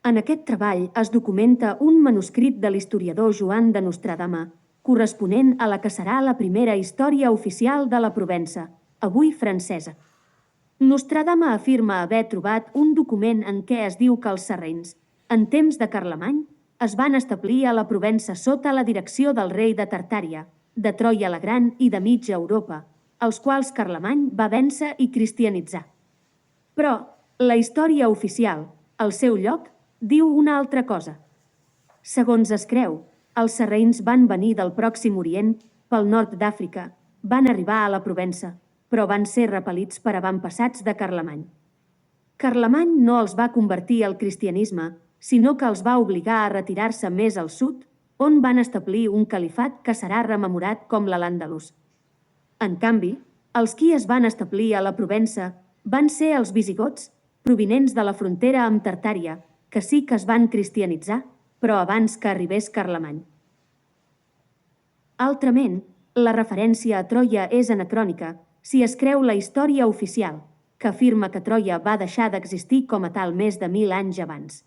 En aquest treball es documenta un manuscrit de l'historiador Joan de Nostradama, corresponent a la que serà la primera història oficial de la Provença, avui francesa. Nostradama afirma haver trobat un document en què es diu que els sarraïns, en temps de Carlemany, es van establir a la Provença sota la direcció del rei de Tartària, de Troia la Gran i de mitja Europa, els quals Carlemany va vèncer i cristianitzar. Però la història oficial, al seu lloc, diu una altra cosa. Segons es creu, els sarraïns van venir del Pròxim Orient, pel nord d'Àfrica, van arribar a la Provença, però van ser repel·lits per avantpassats de Carlemany. Carlemany no els va convertir al cristianisme, sinó que els va obligar a retirar-se més al sud, on van establir un califat que serà rememorat com l'Al-Àndalus. En canvi, els qui es van establir a la Provença van ser els visigots, provinents de la frontera amb Tartària, que sí que es van cristianitzar, però abans que arribés Carlemany. Altrament, la referència a Troia és anacrònica si es creu la història oficial, que afirma que Troia va deixar d'existir com a tal més de 1000 anys abans.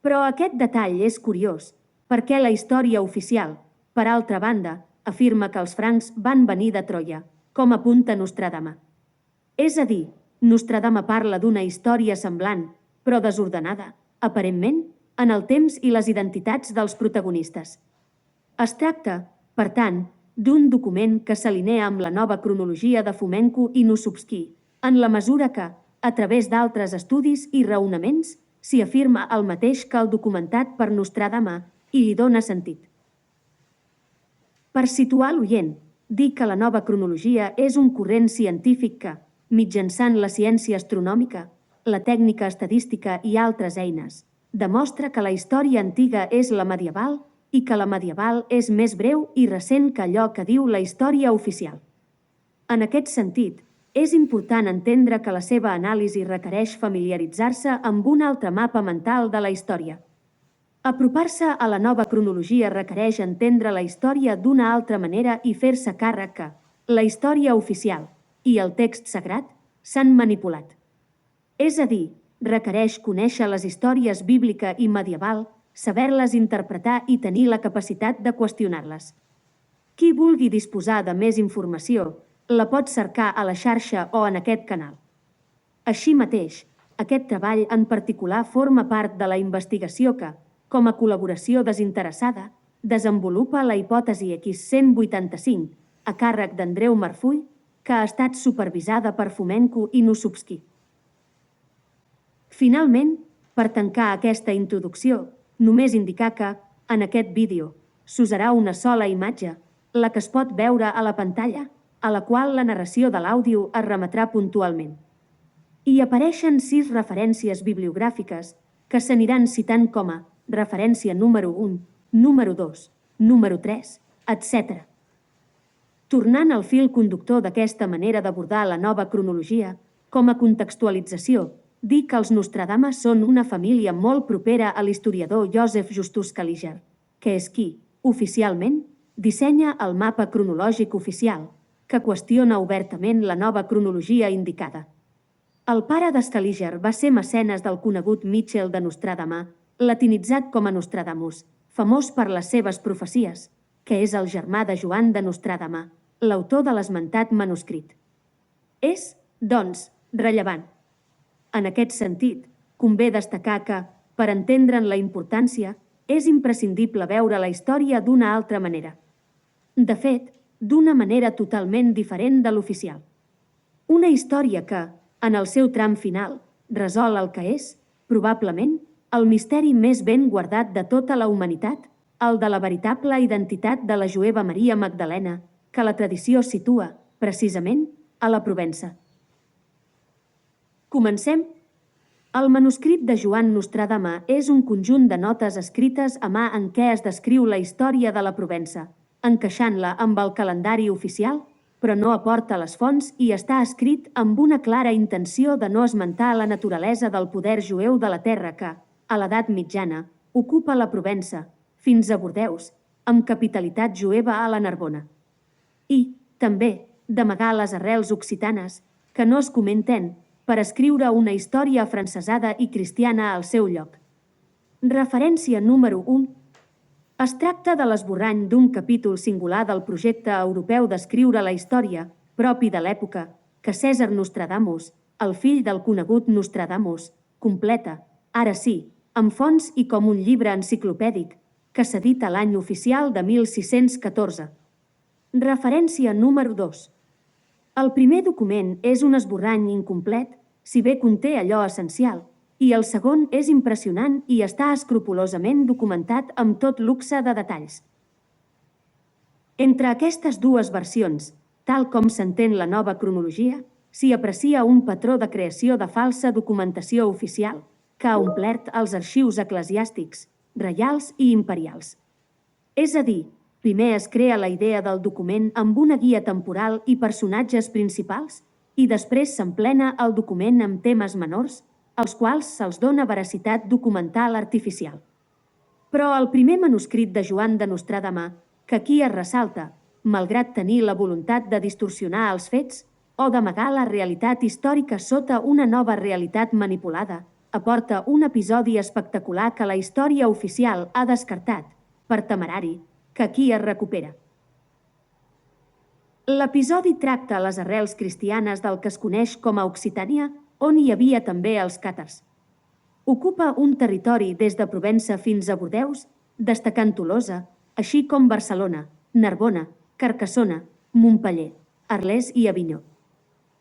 Però aquest detall és curiós, perquè la història oficial, per altra banda, afirma que els francs van venir de Troia, com apunta Nostradama. És a dir, Nostradama parla d'una història semblant, però desordenada, aparentment, en el temps i les identitats dels protagonistes. Es tracta, per tant, d'un document que s'alinea amb la nova cronologia de Fomenko i Nossobski, en la mesura que, a través d'altres estudis i raonaments, s'hi afirma el mateix que el documentat per Nostradama i hi dona sentit. Per situar l'oient, dir que la nova cronologia és un corrent científic que, mitjançant la ciència astronòmica, la tècnica estadística i altres eines, demostra que la història antiga és la medieval i que la medieval és més breu i recent que allò que diu la història oficial. En aquest sentit, és important entendre que la seva anàlisi requereix familiaritzar-se amb un altre mapa mental de la història. Apropar-se a la nova cronologia requereix entendre la història d'una altra manera i fer-se càrrec que la història oficial i el text sagrat s'han manipulat. És a dir, requereix conèixer les històries bíblica i medieval, saber-les interpretar i tenir la capacitat de qüestionar-les. Qui vulgui disposar de més informació, la pot cercar a la xarxa o en aquest canal. Així mateix, aquest treball en particular forma part de la investigació que, com a col·laboració desinteressada, desenvolupa la hipòtesi X185, a càrrec d'Andreu Marfull, que ha estat supervisada per Fomenko i Nossobski. Finalment, per tancar aquesta introducció, només indicar que, en aquest vídeo, s'usarà una sola imatge, la que es pot veure a la pantalla, a la qual la narració de l'àudio es remetrà puntualment. Hi apareixen 6 referències bibliogràfiques que s'aniran citant com a referència número 1, número 2, número 3, etc. Tornant al fil conductor d'aquesta manera d'abordar la nova cronologia, com a contextualització, dir que els Nostradama són una família molt propera a l'historiador Joseph Justus Scaliger, que és qui, oficialment, dissenya el mapa cronològic oficial, que qüestiona obertament la nova cronologia indicada. El pare de Scaliger va ser mecenes del conegut Michel de Nostradama, latinitzat com a Nostradamus, famós per les seves profecies, que és el germà de Joan de Nostradama, l'autor de l'esmentat manuscrit. És, doncs, rellevant. En aquest sentit, convé destacar que, per entendre'n la importància, és imprescindible veure la història d'una altra manera. De fet, d'una manera totalment diferent de l'oficial. Una història que, en el seu tram final, resol el que és, probablement, el misteri més ben guardat de tota la humanitat, el de la veritable identitat de la jueva Maria Magdalena, que la tradició situa, precisament, a la Provença. Comencem. El manuscrit de Joan Nostradama és un conjunt de notes escrites a mà en què es descriu la història de la Provença, encaixant-la amb el calendari oficial, però no aporta les fonts i està escrit amb una clara intenció de no esmentar la naturalesa del poder jueu de la terra que, a l'edat mitjana, ocupa la Provença, fins a Bordeus, amb capitalitat jueva a la Narbona. I, també, d'amagar les arrels occitanes, que no es comenten, per escriure una història afrancesada i cristiana al seu lloc. Referència número 1. Es tracta de l'esborrany d'un capítol singular del projecte europeu d'escriure la història, propi de l'època, que Cèsar Nostradamus, el fill del conegut Nostradamus, completa, ara sí, amb fonts i com un llibre enciclopèdic, que s'edita l'any oficial de 1614. Referència número 2. El primer document és un esborrany incomplet, si bé conté allò essencial, i el segon és impressionant i està escrupolosament documentat amb tot luxe de detalls. Entre aquestes dues versions, tal com s'entén la nova cronologia, s'hi aprecia un patró de creació de falsa documentació oficial que ha omplert els arxius eclesiàstics, reials i imperials. És a dir, primer es crea la idea del document amb una guia temporal i personatges principals i després s'emplena el document amb temes menors, als quals se'ls dona veracitat documental artificial. Però el primer manuscrit de Joan de Nostradamus, que aquí es ressalta, malgrat tenir la voluntat de distorsionar els fets o d'amagar la realitat històrica sota una nova realitat manipulada, aporta un episodi espectacular que la història oficial ha descartat, per temerari, que aquí es recupera. L'episodi tracta les arrels cristianes del que es coneix com a Occitània, on hi havia també els càtars. Ocupa un territori des de Provença fins a Bordeus, destacant Tolosa, així com Barcelona, Narbona, Carcassona, Montpeller, Arles i Avinyó.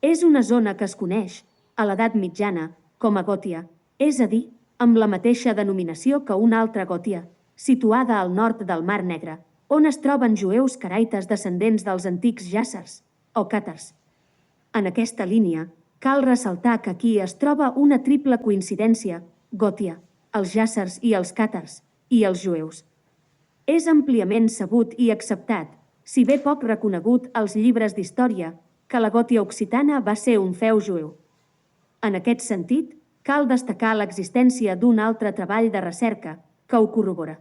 És una zona que es coneix, a l'edat mitjana, com a Gòtia, és a dir, amb la mateixa denominació que una altra Gòtia, situada al nord del Mar Negre, on es troben jueus caraites descendents dels antics jàssers, o càtars. En aquesta línia, cal ressaltar que aquí es troba una triple coincidència, Gòtia, els jàssers i els càtars, i els jueus. És àmpliament sabut i acceptat, si bé poc reconegut als llibres d'història, que la Gòtia occitana va ser un feu jueu. En aquest sentit, cal destacar l'existència d'un altre treball de recerca que ho corrobora.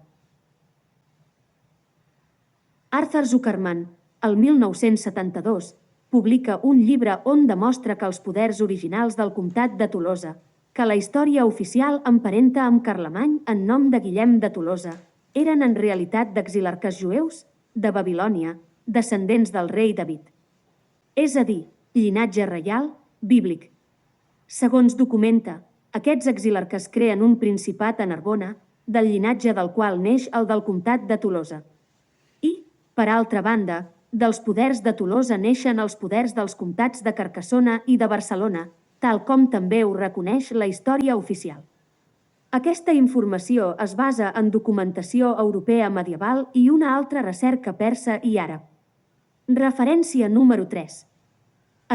Arthur Zuckerman, el 1972, publica un llibre on demostra que els poders originals del comtat de Tolosa, que la història oficial emparenta amb Carlemany en nom de Guillem de Tolosa, eren en realitat d'exilarques jueus, de Babilònia, descendents del rei David. És a dir, llinatge reial, bíblic. Segons documenta, aquests exilarques creen un principat a Narbona, del llinatge del qual neix el del comtat de Tolosa. I, per altra banda, dels poders de Tolosa neixen els poders dels comtats de Carcassona i de Barcelona, tal com també ho reconeix la història oficial. Aquesta informació es basa en documentació europea medieval i una altra recerca persa i àrab. Referència número 3.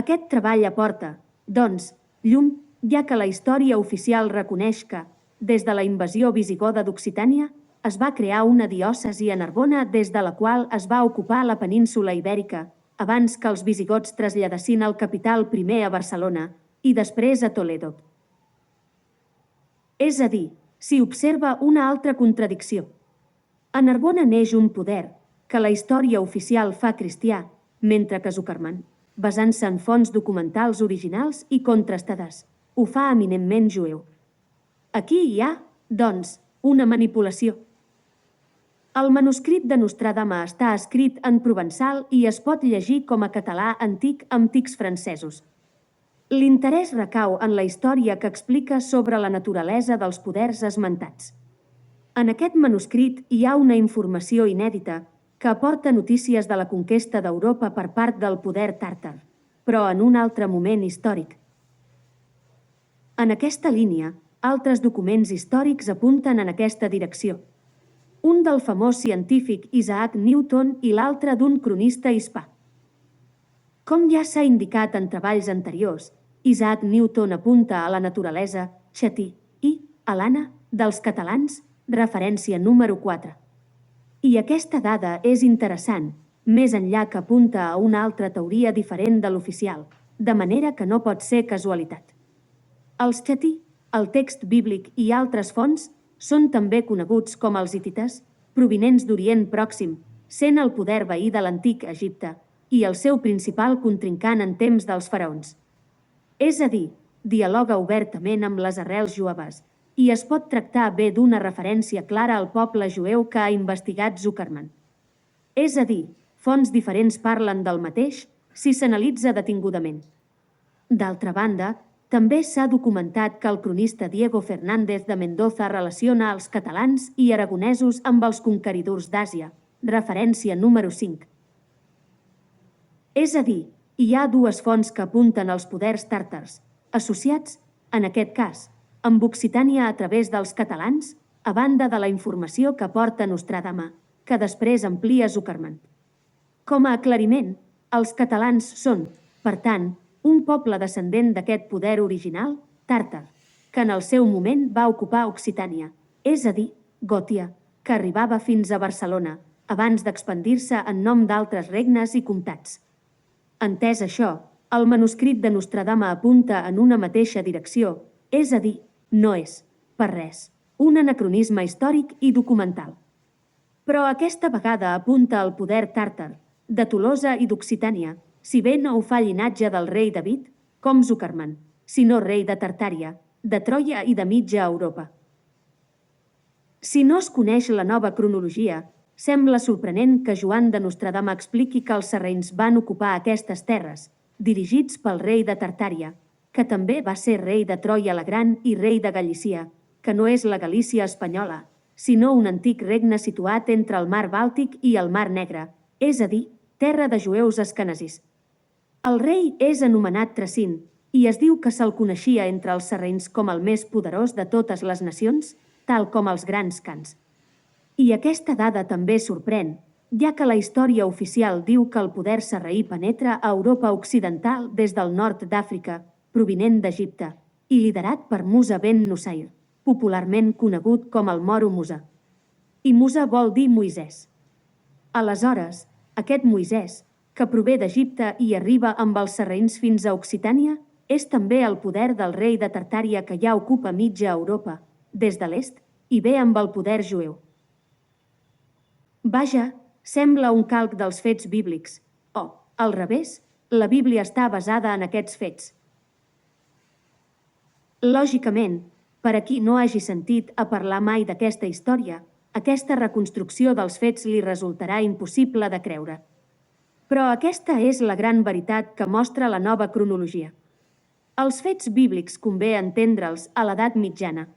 Aquest treball aporta, doncs, llum, ja que la història oficial reconeix que, des de la invasió visigoda d'Occitània, es va crear una diòcesi a Narbona des de la qual es va ocupar la península ibèrica, abans que els visigots traslladessin el capital primer a Barcelona i després a Toledo. És a dir, s'hi observa una altra contradicció. A Narbona neix un poder que la història oficial fa cristià, mentre que Zuckerman, basant-se en fonts documentals originals i contrastades, ho fa eminentment jueu. Aquí hi ha, doncs, una manipulació. El manuscrit de Nostradamus està escrit en provençal i es pot llegir com a català antic amb tics francesos. L'interès recau en la història que explica sobre la naturalesa dels poders esmentats. En aquest manuscrit hi ha una informació inèdita que aporta notícies de la conquesta d'Europa per part del poder tàrtar, però en un altre moment històric. En aquesta línia, altres documents històrics apunten en aquesta direcció. Un del famós científic Isaac Newton i l'altre d'un cronista hispà. Com ja s'ha indicat en treballs anteriors, Isaac Newton apunta a la naturalesa xatí i a l'Anna dels catalans, referència número 4. I aquesta dada és interessant, més enllà que apunta a una altra teoria diferent de l'oficial, de manera que no pot ser casualitat. Els xatí, el text bíblic i altres fonts són també coneguts com els hitites, provinents d'Orient Pròxim, sent el poder veí de l'antic Egipte i el seu principal contrincant en temps dels faraons. És a dir, dialoga obertament amb les arrels jueves i es pot tractar bé d'una referència clara al poble jueu que ha investigat Zuckerman. És a dir, fonts diferents parlen del mateix si s'analitza detingudament. D'altra banda, també s'ha documentat que el cronista Diego Fernández de Mendoza relaciona els catalans i aragonesos amb els conqueridors d'Àsia, referència número 5. És a dir, hi ha dues fonts que apunten als poders tàrtars, associats, en aquest cas, amb Occitània a través dels catalans, a banda de la informació que porta Nostradama, que després amplia Zuckerman. Com a aclariment, els catalans són, per tant, un poble descendent d'aquest poder original, tàrtar, que en el seu moment va ocupar Occitània, és a dir, Gòtia, que arribava fins a Barcelona, abans d'expandir-se en nom d'altres regnes i comtats. Entès això, el manuscrit de Nostradama apunta en una mateixa direcció, és a dir, no és, per res, un anacronisme històric i documental. Però aquesta vegada apunta al poder tàrtar, de Tolosa i d'Occitània, si bé no ho fa llinatge del rei David, com Zuckerman, sinó rei de Tartària, de Troia i de mitja Europa. Si no es coneix la nova cronologia, sembla sorprenent que Joan de Nostradama expliqui que els sarraïns van ocupar aquestes terres, dirigits pel rei de Tartària, que també va ser rei de Troia la Gran i rei de Galícia, que no és la Galícia espanyola, sinó un antic regne situat entre el mar Bàltic i el mar Negre, és a dir, terra de jueus esquenesis. El rei és anomenat Tracint i es diu que se'l coneixia entre els sarraïns com el més poderós de totes les nacions, tal com els grans cans. I aquesta dada també sorprèn, ja que la història oficial diu que el poder sarraí penetra a Europa occidental des del nord d'Àfrica, provinent d'Egipte, i liderat per Musa ben Nusayr, popularment conegut com el Moro Musa. I Musa vol dir Moisès. Aleshores, aquest Moisès, que prové d'Egipte i arriba amb els sarraïns fins a Occitània, és també el poder del rei de Tartària que ja ocupa mitja Europa, des de l'est, i ve amb el poder jueu. Vaja, sembla un calc dels fets bíblics, o, al revés, la Bíblia està basada en aquests fets. Lògicament, per a qui no hagi sentit a parlar mai d'aquesta història, aquesta reconstrucció dels fets li resultarà impossible de creure. Però aquesta és la gran veritat que mostra la nova cronologia. Els fets bíblics convé entendre'ls a l'edat mitjana.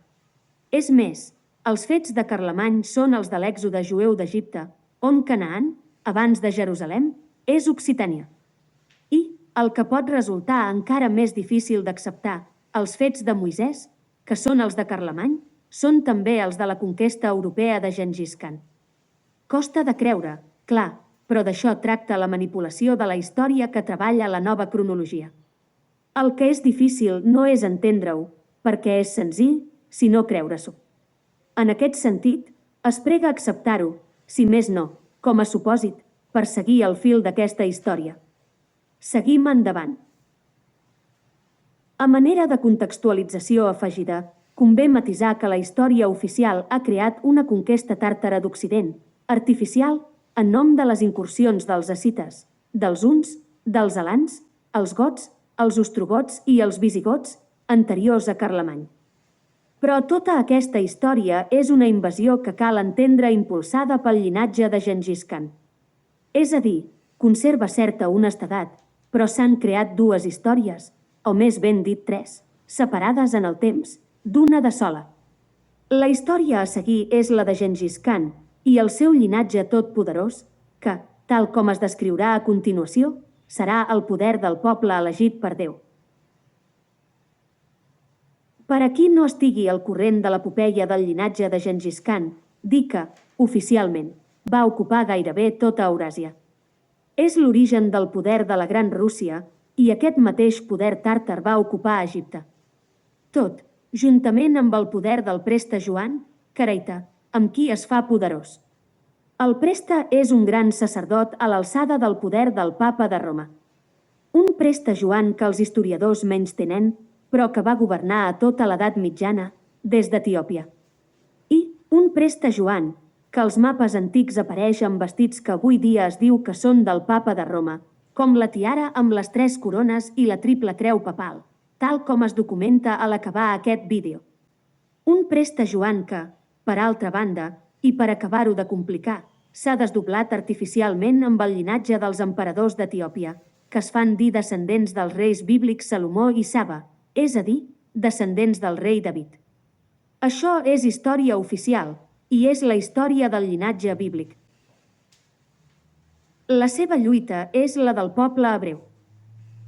És més, els fets de Carlemany són els de l'èxode jueu d'Egipte, on Canaan, abans de Jerusalem, és Occitània. I, el que pot resultar encara més difícil d'acceptar, els fets de Moisès, que són els de Carlemany, són també els de la conquesta europea de Gengis Khan. Costa de creure, clar, però d'això tracta la manipulació de la història que treballa la nova cronologia. El que és difícil no és entendre-ho, perquè és senzill, sinó creure-s'ho. En aquest sentit, es prega acceptar-ho, si més no, com a supòsit, per seguir el fil d'aquesta història. Seguim endavant. A manera de contextualització afegida, convé matisar que la història oficial ha creat una conquesta tàrtara d'Occident, artificial, en nom de les incursions dels escites, dels huns, dels alans, els gots, els ostrogots i els visigots, anteriors a Carlemany. Però tota aquesta història és una invasió que cal entendre impulsada pel llinatge de Gengis Khan. És a dir, conserva certa honestedat, però s'han creat dues històries, o més ben dit tres, separades en el temps, d'una de sola. La història a seguir és la de Gengis Khan i el seu llinatge totpoderós, que, tal com es descriurà a continuació, serà el poder del poble elegit per Déu. Per a qui no estigui al corrent de l'epopeia del llinatge de Gengis Khan, dir que, oficialment, va ocupar gairebé tota Euràsia. És l'origen del poder de la Gran Rússia i aquest mateix poder tàrtar va ocupar Egipte. Tot, juntament amb el poder del preste Joan, Careita, amb qui es fa poderós. El preste és un gran sacerdot a l'alçada del poder del papa de Roma. Un preste Joan que els historiadors menystenen, però que va governar a tota l'edat mitjana, des d'Etiòpia. I un preste Joan, que als mapes antics apareix amb vestits que avui dia es diu que són del papa de Roma, com la tiara amb les 3 corones i la triple creu papal, tal com es documenta a l'acabar aquest vídeo. Un preste Joan que, per altra banda, i per acabar-ho de complicar, s'ha desdoblat artificialment amb el llinatge dels emperadors d'Etiòpia, que es fan dir descendents dels reis bíblics Salomó i Saba, és a dir, descendents del rei David. Això és història oficial, i és la història del llinatge bíblic. La seva lluita és la del poble hebreu.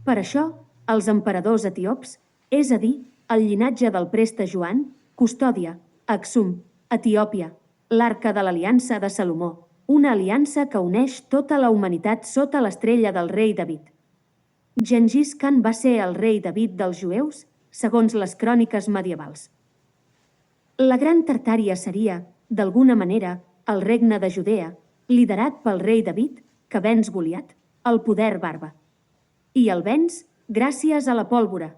Per això, els emperadors etíops, és a dir, el llinatge del preste Joan, Custòdia, Axum, Etiòpia, l'Arca de l'Aliança de Salomó, una aliança que uneix tota la humanitat sota l'estrella del rei David. Gengis Khan va ser el rei David dels jueus, segons les cròniques medievals. La Gran Tartària seria, d'alguna manera, el regne de Judea, liderat pel rei David, que venç Goliat, el poder barba. I el venç gràcies a la pólvora.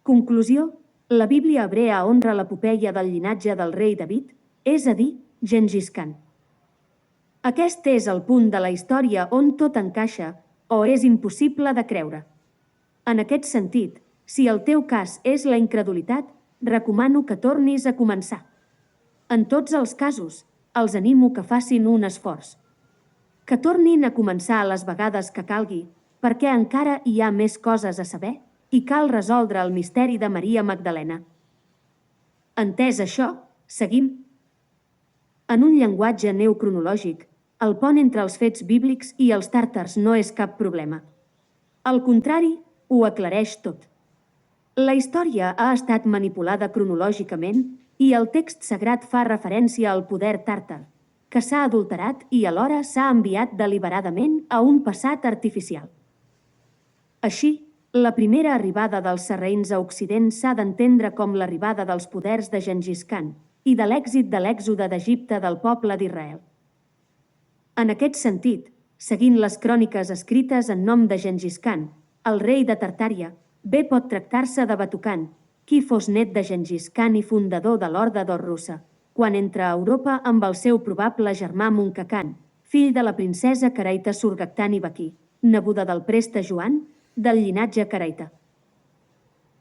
Conclusió, la Bíblia hebrea honra l'epopeia del llinatge del rei David, és a dir, Gengis Khan. Aquest és el punt de la història on tot encaixa o és impossible de creure. En aquest sentit, si el teu cas és la incredulitat, recomano que tornis a començar. En tots els casos, els animo que facin un esforç. Que tornin a començar les vegades que calgui, perquè encara hi ha més coses a saber i cal resoldre el misteri de Maria Magdalena. Entès això, seguim. En un llenguatge neocronològic, el pont entre els fets bíblics i els tàrtars no és cap problema. Al contrari, ho aclareix tot. La història ha estat manipulada cronològicament i el text sagrat fa referència al poder tàrtar, que s'ha adulterat i alhora s'ha enviat deliberadament a un passat artificial. Així, la primera arribada dels sarraïns a Occident s'ha d'entendre com l'arribada dels poders de Gengis Khan i de l'èxit de l'èxode d'Egipte del poble d'Israel. En aquest sentit, seguint les cròniques escrites en nom de Gengis Khan, el rei de Tartària, bé pot tractar-se de Batukan, qui fos net de Gengis Khan i fundador de l'Horda d'Or russa, quan entra a Europa amb el seu probable germà Munca Khan, fill de la princesa Karaita Surgaktani Baqi, nebuda del preste Joan, del llinatge Karaita.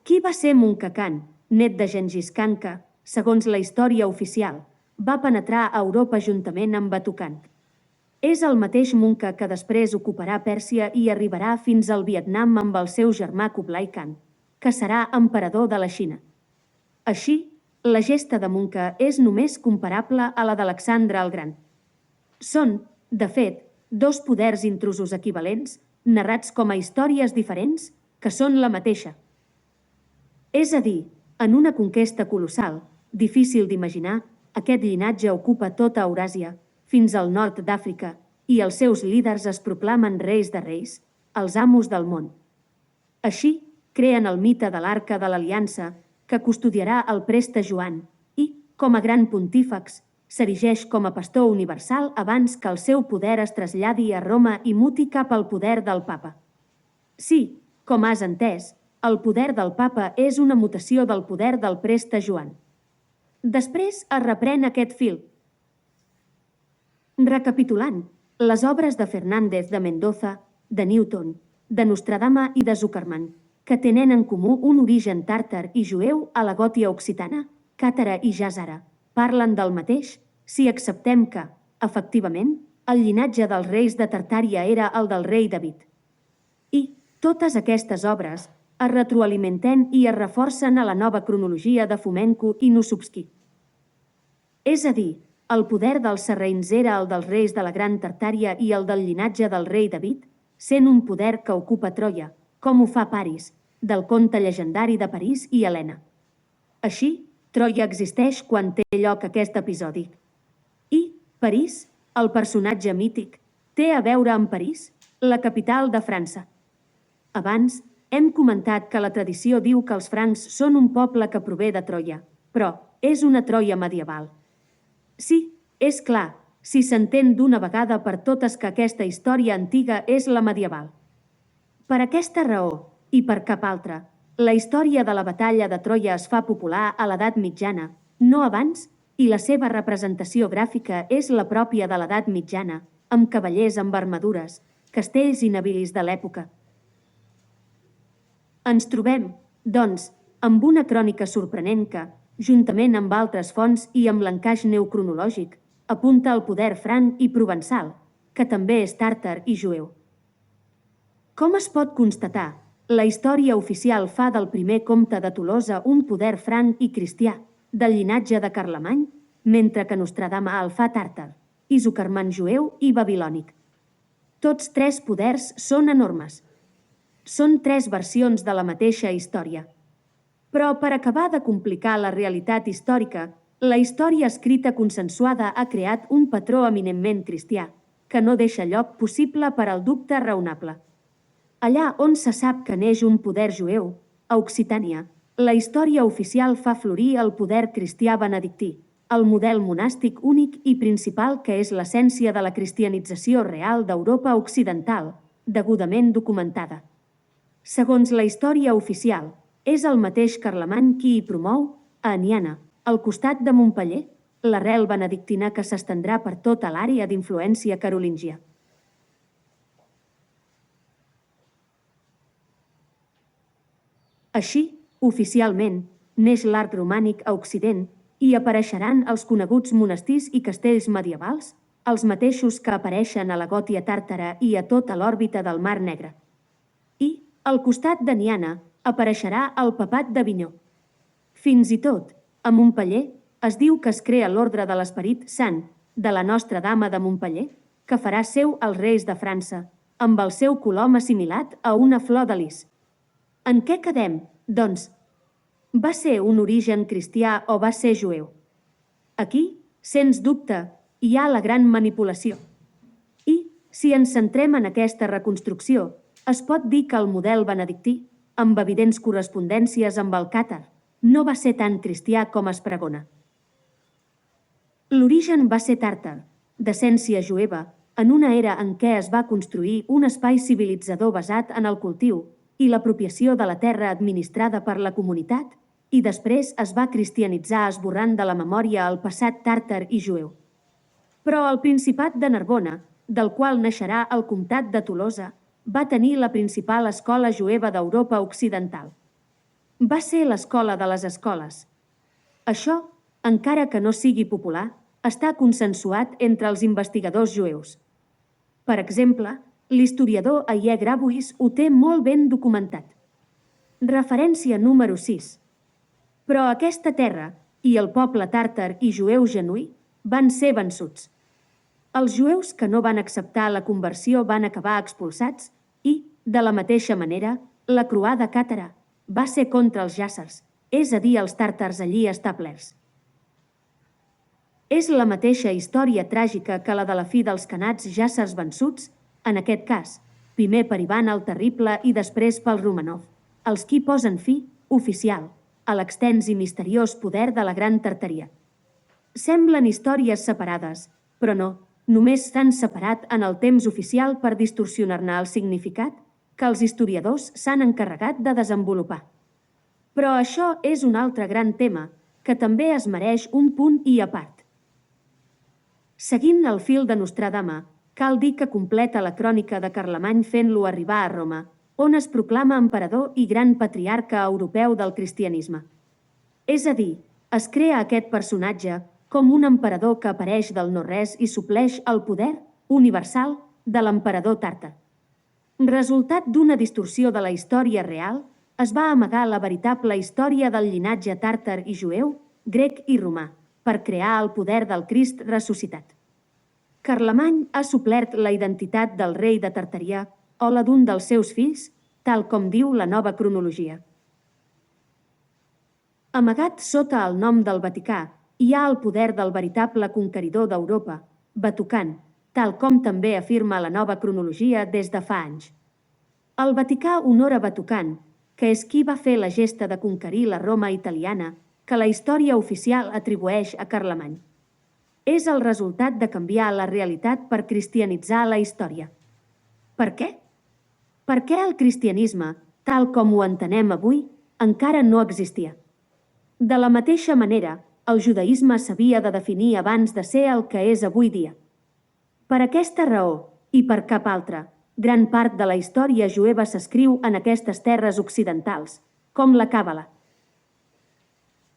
Qui va ser Munca Khan, net de Gengis Khan que, segons la història oficial, va penetrar a Europa juntament amb Batukan? És el mateix Munca que després ocuparà Pèrsia i arribarà fins al Vietnam amb el seu germà Kublai Khan, que serà emperador de la Xina. Així, la gesta de Munca és només comparable a la d'Alexandre el Gran. Són, de fet, dos poders intrusos equivalents, narrats com a històries diferents, que són la mateixa. És a dir, en una conquesta colossal, difícil d'imaginar, aquest llinatge ocupa tota Euràsia, fins al nord d'Àfrica, i els seus líders es proclamen reis de reis, els amos del món. Així, creen el mite de l'Arca de l'Aliança, que custodiarà el preste Joan i, com a gran pontífex, s'erigeix com a pastor universal abans que el seu poder es traslladi a Roma i muti cap al poder del papa. Sí, com has entès, el poder del papa és una mutació del poder del preste Joan. Després es reprèn aquest fil. Recapitulant, les obres de Fernández de Mendoza, de Newton, de Nostradama i de Zuckerman, que tenen en comú un origen tàrtar i jueu a la Gòtia occitana, càtara i jàzara, parlen del mateix si acceptem que, efectivament, el llinatge dels reis de Tartària era el del rei David. I totes aquestes obres es retroalimenten i es reforcen a la nova cronologia de Fomenko i Nossobski. És a dir, el poder dels sarraïns era el dels reis de la Gran Tartària i el del llinatge del rei David, sent un poder que ocupa Troia, com ho fa Paris, del conte llegendari de París i Helena. Així, Troia existeix quan té lloc aquest episodi. I París, el personatge mític, té a veure amb París, la capital de França. Abans, hem comentat que la tradició diu que els francs són un poble que prové de Troia, però és una Troia medieval. Sí, és clar, si s'entén d'una vegada per totes que aquesta història antiga és la medieval. Per aquesta raó, i per cap altra, la història de la batalla de Troia es fa popular a l'edat mitjana, no abans, i la seva representació gràfica és la pròpia de l'edat mitjana, amb cavallers amb armadures, castells i navilis de l'època. Ens trobem, doncs, amb una crònica sorprenent que, juntament amb altres fonts i amb l'encaix neocronològic, apunta al poder franc i provençal, que també és tàrtar i jueu. Com es pot constatar, la història oficial fa del primer comte de Tolosa un poder franc i cristià, del llinatge de Carlemany, mentre que Nostradama el fa tàrtar, i Zuckerman jueu i babilònic. Tots tres poders són enormes. Són tres versions de la mateixa història. Però per acabar de complicar la realitat històrica, la història escrita consensuada ha creat un patró eminentment cristià, que no deixa lloc possible per al dubte raonable. Allà on se sap que neix un poder jueu, a Occitània, la història oficial fa florir el poder cristià benedictí, el model monàstic únic i principal que és l'essència de la cristianització real d'Europa occidental, degudament documentada. Segons la història oficial, és el mateix Carlemany qui hi promou, a Aniana, al costat de Montpeller, l'arrel benedictina que s'estendrà per tota l'àrea d'influència carolíngia. Així, oficialment, neix l'art romànic a Occident i apareixeran els coneguts monestirs i castells medievals, els mateixos que apareixen a la Gòtia tàrtara i a tota l'òrbita del Mar Negre. I, al costat d'Aniana, apareixerà el papat d'Avinyó. Fins i tot, a Montpeller, es diu que es crea l'ordre de l'Esperit Sant de la Nostra Dama de Montpeller, que farà seu els reis de França, amb el seu colom assimilat a una flor de lis. En què quedem, doncs? Va ser un origen cristià o va ser jueu? Aquí, sens dubte, hi ha la gran manipulació. I, si ens centrem en aquesta reconstrucció, es pot dir que el model benedictí, amb evidents correspondències amb el càtar, no va ser tan cristià com es pregona. L'origen va ser tàrtar, d'essència jueva, en una era en què es va construir un espai civilitzador basat en el cultiu i l'apropiació de la terra administrada per la comunitat, i després es va cristianitzar esborrant de la memòria el passat tàrtar i jueu. Però el Principat de Narbona, del qual naixerà el comtat de Tolosa, va tenir la principal escola jueva d'Europa occidental. Va ser l'escola de les escoles. Això, encara que no sigui popular, està consensuat entre els investigadors jueus. Per exemple, l'historiador Aie Grabois ho té molt ben documentat. Referència número 6. Però aquesta terra i el poble tàrtar i jueu genuí van ser vençuts. Els jueus que no van acceptar la conversió van acabar expulsats i, de la mateixa manera, la croada càtara va ser contra els jàssers, és a dir, els tàrtars allí establerts. És la mateixa història tràgica que la de la fi dels canats jàssers vençuts, en aquest cas, primer per Ivan el Terrible i després pel Romanov, els qui posen fi, oficial, a l'extens i misteriós poder de la Gran Tartaria. Semblen històries separades, però no, només s'han separat en el temps oficial per distorsionar-ne el significat que els historiadors s'han encarregat de desenvolupar. Però això és un altre gran tema, que també es mereix un punt i a part. Seguint el fil de Nostradama, cal dir que completa la crònica de Carlemany fent-lo arribar a Roma, on es proclama emperador i gran patriarca europeu del cristianisme. És a dir, es crea aquest personatge com un emperador que apareix del no-res i supleix el poder universal de l'emperador tàrtar. Resultat d'una distorsió de la història real, es va amagar la veritable història del llinatge tàrtar i jueu, grec i romà, per crear el poder del Crist ressuscitat. Carlemany ha suplert la identitat del rei de Tartaria o la d'un dels seus fills, tal com diu la nova cronologia. Amagat sota el nom del Vaticà, hi ha el poder del veritable conqueridor d'Europa, Vatucan, tal com també afirma la nova cronologia des de fa anys. El Vaticà honora Vatucan, que és qui va fer la gesta de conquerir la Roma italiana, que la història oficial atribueix a Carlemany. És el resultat de canviar la realitat per cristianitzar la història. Per què? Perquè el cristianisme, tal com ho entenem avui, encara no existia. De la mateixa manera, el judaïsme s'havia de definir abans de ser el que és avui dia. Per aquesta raó, i per cap altra, gran part de la història jueva s'escriu en aquestes terres occidentals, com la Càbala.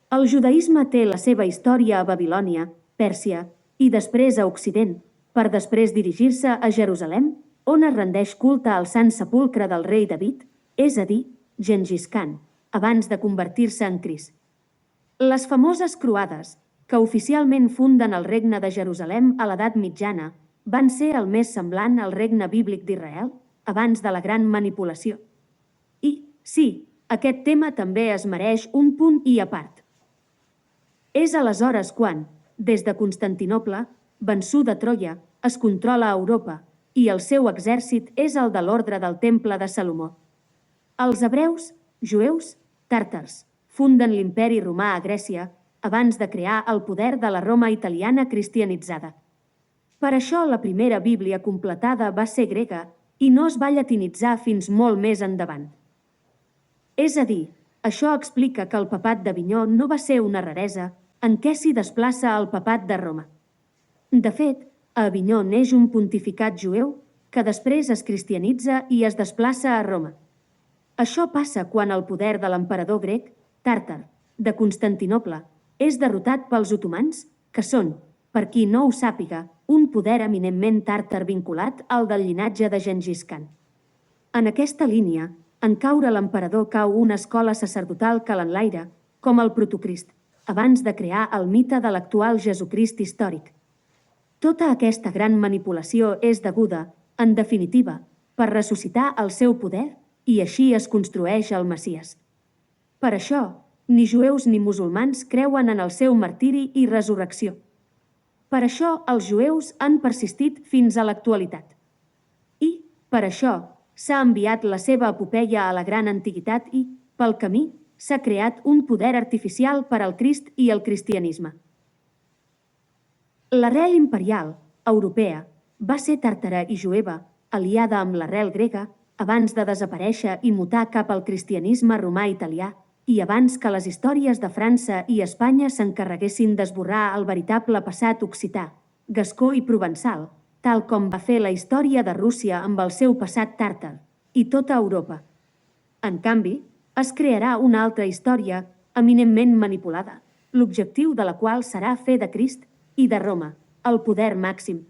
El judaïsme té la seva història a Babilònia, Pèrsia i després a Occident, per després dirigir-se a Jerusalem, on es rendeix culte al Sant Sepulcre del rei David, és a dir, Gengis Khan, abans de convertir-se en Crist. Les famoses croades, que oficialment funden el regne de Jerusalem a l'edat mitjana, van ser el més semblant al regne bíblic d'Israel abans de la gran manipulació. I, sí, aquest tema també es mereix un punt i a part. És aleshores quan, des de Constantinoble, vençuda Troia, es controla Europa i el seu exèrcit és el de l'ordre del Temple de Salomó. Els hebreus, jueus, tàrtars, funden l'imperi romà a Grècia abans de crear el poder de la Roma italiana cristianitzada. Per això la primera Bíblia completada va ser grega i no es va llatinitzar fins molt més endavant. És a dir, això explica que el papat d'Avinyó no va ser una raresa en què s'hi desplaça el papat de Roma. De fet, a Avinyó neix un pontificat jueu que després es cristianitza i es desplaça a Roma. Això passa quan el poder de l'emperador grec, Tàrtar, de Constantinoble, és derrotat pels otomans, que són, per qui no ho sàpiga, un poder eminentment tàrtar vinculat al del llinatge de Gengis Khan. En aquesta línia, en caure l'emperador cau una escola sacerdotal que l'enlaira, com el protocrist, abans de crear el mite de l'actual Jesucrist històric. Tota aquesta gran manipulació és deguda, en definitiva, per ressuscitar el seu poder i així es construeix el Messies. Per això, ni jueus ni musulmans creuen en el seu martiri i resurrecció. Per això els jueus han persistit fins a l'actualitat. I, per això, s'ha enviat la seva epopeia a la gran antiguitat i, pel camí, s'ha creat un poder artificial per al Crist i el cristianisme. L'arrel imperial, europea, va ser tàrtara i jueva, aliada amb l'arrel grega, abans de desaparèixer i mutar cap al cristianisme romà-italià, i abans que les històries de França i Espanya s'encarreguessin d'esborrar el veritable passat occità, gascó i provençal, tal com va fer la història de Rússia amb el seu passat tàrtar, i tota Europa. En canvi, es crearà una altra història eminentment manipulada, l'objectiu de la qual serà fer de Crist i de Roma el poder màxim.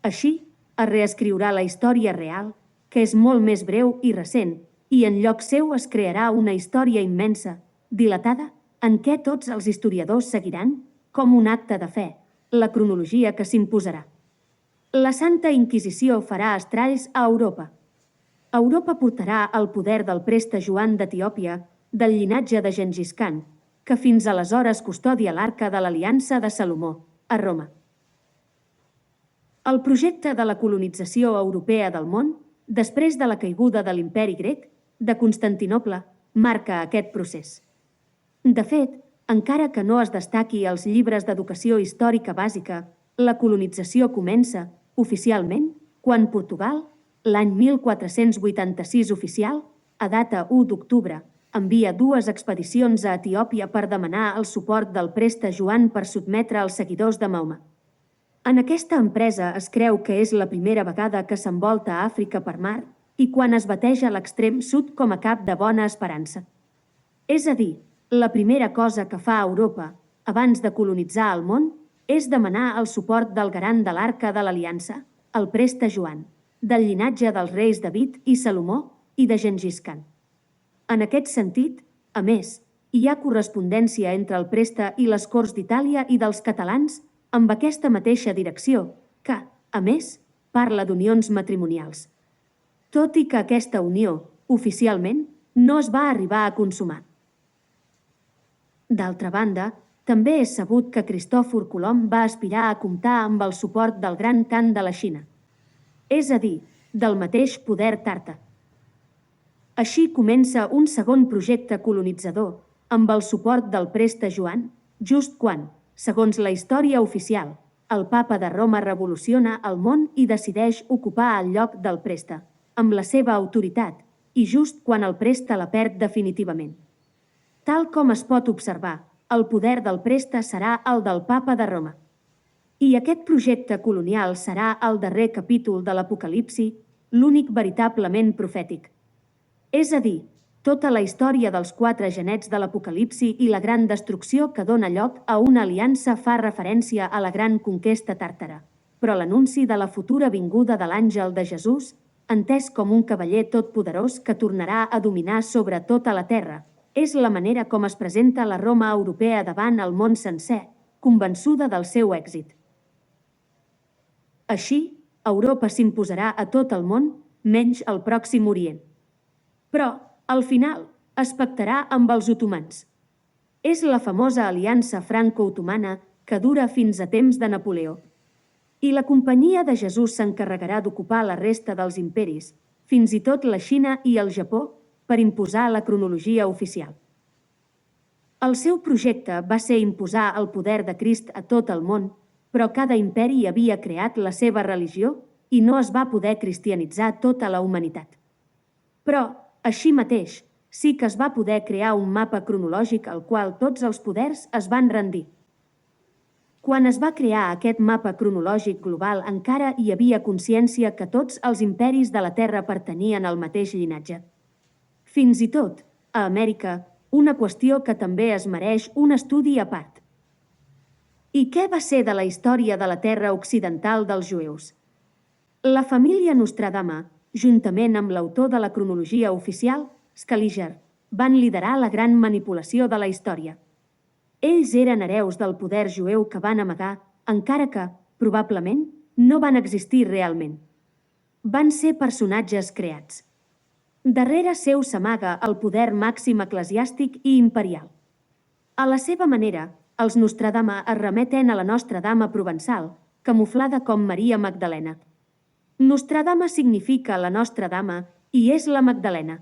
Així, es reescriurà la història real, que és molt més breu i recent, i en lloc seu es crearà una història immensa, dilatada, en què tots els historiadors seguiran, com un acte de fe, la cronologia que s'imposarà. La Santa Inquisició farà estralls a Europa. Europa portarà el poder del preste Joan d'Etiòpia, del llinatge de Gengis Khan, que fins aleshores custodia l'arca de l'Aliança de Salomó, a Roma. El projecte de la colonització europea del món, després de la caiguda de l'imperi grec, de Constantinoble, marca aquest procés. De fet, encara que no es destaqui als llibres d'educació històrica bàsica, la colonització comença, oficialment, quan Portugal, l'any 1486 oficial, a data 1 d'octubre, envia 2 expedicions a Etiòpia per demanar el suport del preste Joan per sotmetre els seguidors de Mahoma. En aquesta empresa es creu que és la primera vegada que s'envolta a Àfrica per mar i quan es bateja l'extrem sud com a Cap de Bona Esperança. És a dir, la primera cosa que fa Europa, abans de colonitzar el món, és demanar el suport del garant de l'Arca de l'Aliança, el preste Joan, del llinatge dels reis David i Salomó i de Gengis Khan. En aquest sentit, a més, hi ha correspondència entre el preste i les corts d'Itàlia i dels catalans amb aquesta mateixa direcció, que, a més, parla d'unions matrimonials. Tot i que aquesta unió, oficialment, no es va arribar a consumar. D'altra banda, també és sabut que Cristòfor Colom va aspirar a comptar amb el suport del Gran Khan de la Xina, és a dir, del mateix poder tàrtar. Així comença un segon projecte colonitzador, amb el suport del preste Joan, just quan, segons la història oficial, el papa de Roma revoluciona el món i decideix ocupar el lloc del preste, amb la seva autoritat, i just quan el preste la perd definitivament. Tal com es pot observar, el poder del preste serà el del papa de Roma. I aquest projecte colonial serà el darrer capítol de l'Apocalipsi, l'únic veritablement profètic. És a dir, tota la història dels 4 genets de l'Apocalipsi i la gran destrucció que dona lloc a una aliança fa referència a la gran conquesta tàrtara, però l'anunci de la futura vinguda de l'àngel de Jesús, entès com un cavaller totpoderós que tornarà a dominar sobre tota la terra, és la manera com es presenta la Roma europea davant el món sencer, convençuda del seu èxit. Així, Europa s'imposarà a tot el món, menys al Pròxim Orient. Però, al final, es pactarà amb els otomans. És la famosa aliança franco-otomana que dura fins a temps de Napoleó. I la Companyia de Jesús s'encarregarà d'ocupar la resta dels imperis, fins i tot la Xina i el Japó, per imposar la cronologia oficial. El seu projecte va ser imposar el poder de Crist a tot el món, però cada imperi havia creat la seva religió i no es va poder cristianitzar tota la humanitat. Però, així mateix, sí que es va poder crear un mapa cronològic al qual tots els poders es van rendir. Quan es va crear aquest mapa cronològic global encara hi havia consciència que tots els imperis de la Terra pertanyien al mateix llinatge. Fins i tot, a Amèrica, una qüestió que també es mereix un estudi a part. I què va ser de la història de la terra occidental dels jueus? La família Nostradama, juntament amb l'autor de la cronologia oficial, Scaliger, van liderar la gran manipulació de la història. Ells eren hereus del poder jueu que van amagar, encara que, probablement, no van existir realment. Van ser personatges creats. Darrere seu s'amaga el poder màxim eclesiàstic i imperial. A la seva manera, els Nostradama es remeten a la nostra dama provençal, camuflada com Maria Magdalena. Nostradama significa la nostra dama i és la Magdalena.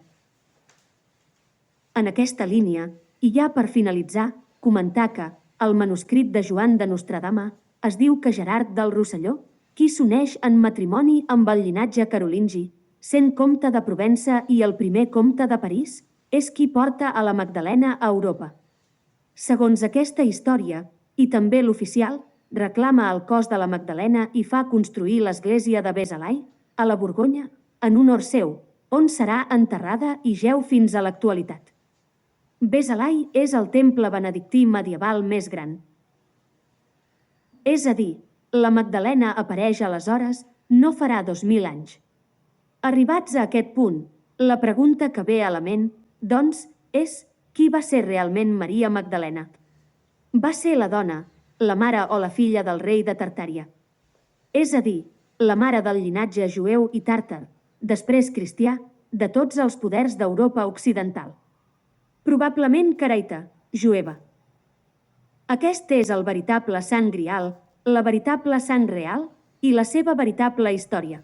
En aquesta línia, i ja per finalitzar, comentar que, al manuscrit de Joan de Nostradama, es diu que Gerard del Rosselló, qui s'uneix en matrimoni amb el llinatge carolingi, sent comte de Provença i el primer comte de París, és qui porta a la Magdalena a Europa. Segons aquesta història, i també l'oficial, reclama el cos de la Magdalena i fa construir l'església de Besalai, a la Borgonya, en honor seu, on serà enterrada i jeu fins a l'actualitat. Besalai és el temple benedictí medieval més gran. És a dir, la Magdalena apareix aleshores no farà 2000 anys. Arribats a aquest punt, la pregunta que ve a la ment, doncs, és qui va ser realment Maria Magdalena? Va ser la dona, la mare o la filla del rei de Tartària. És a dir, la mare del llinatge jueu i tàrtar, després cristià, de tots els poders d'Europa occidental. Probablement caraita, jueva. Aquest és el veritable Sant Grial, la veritable sang real i la seva veritable història.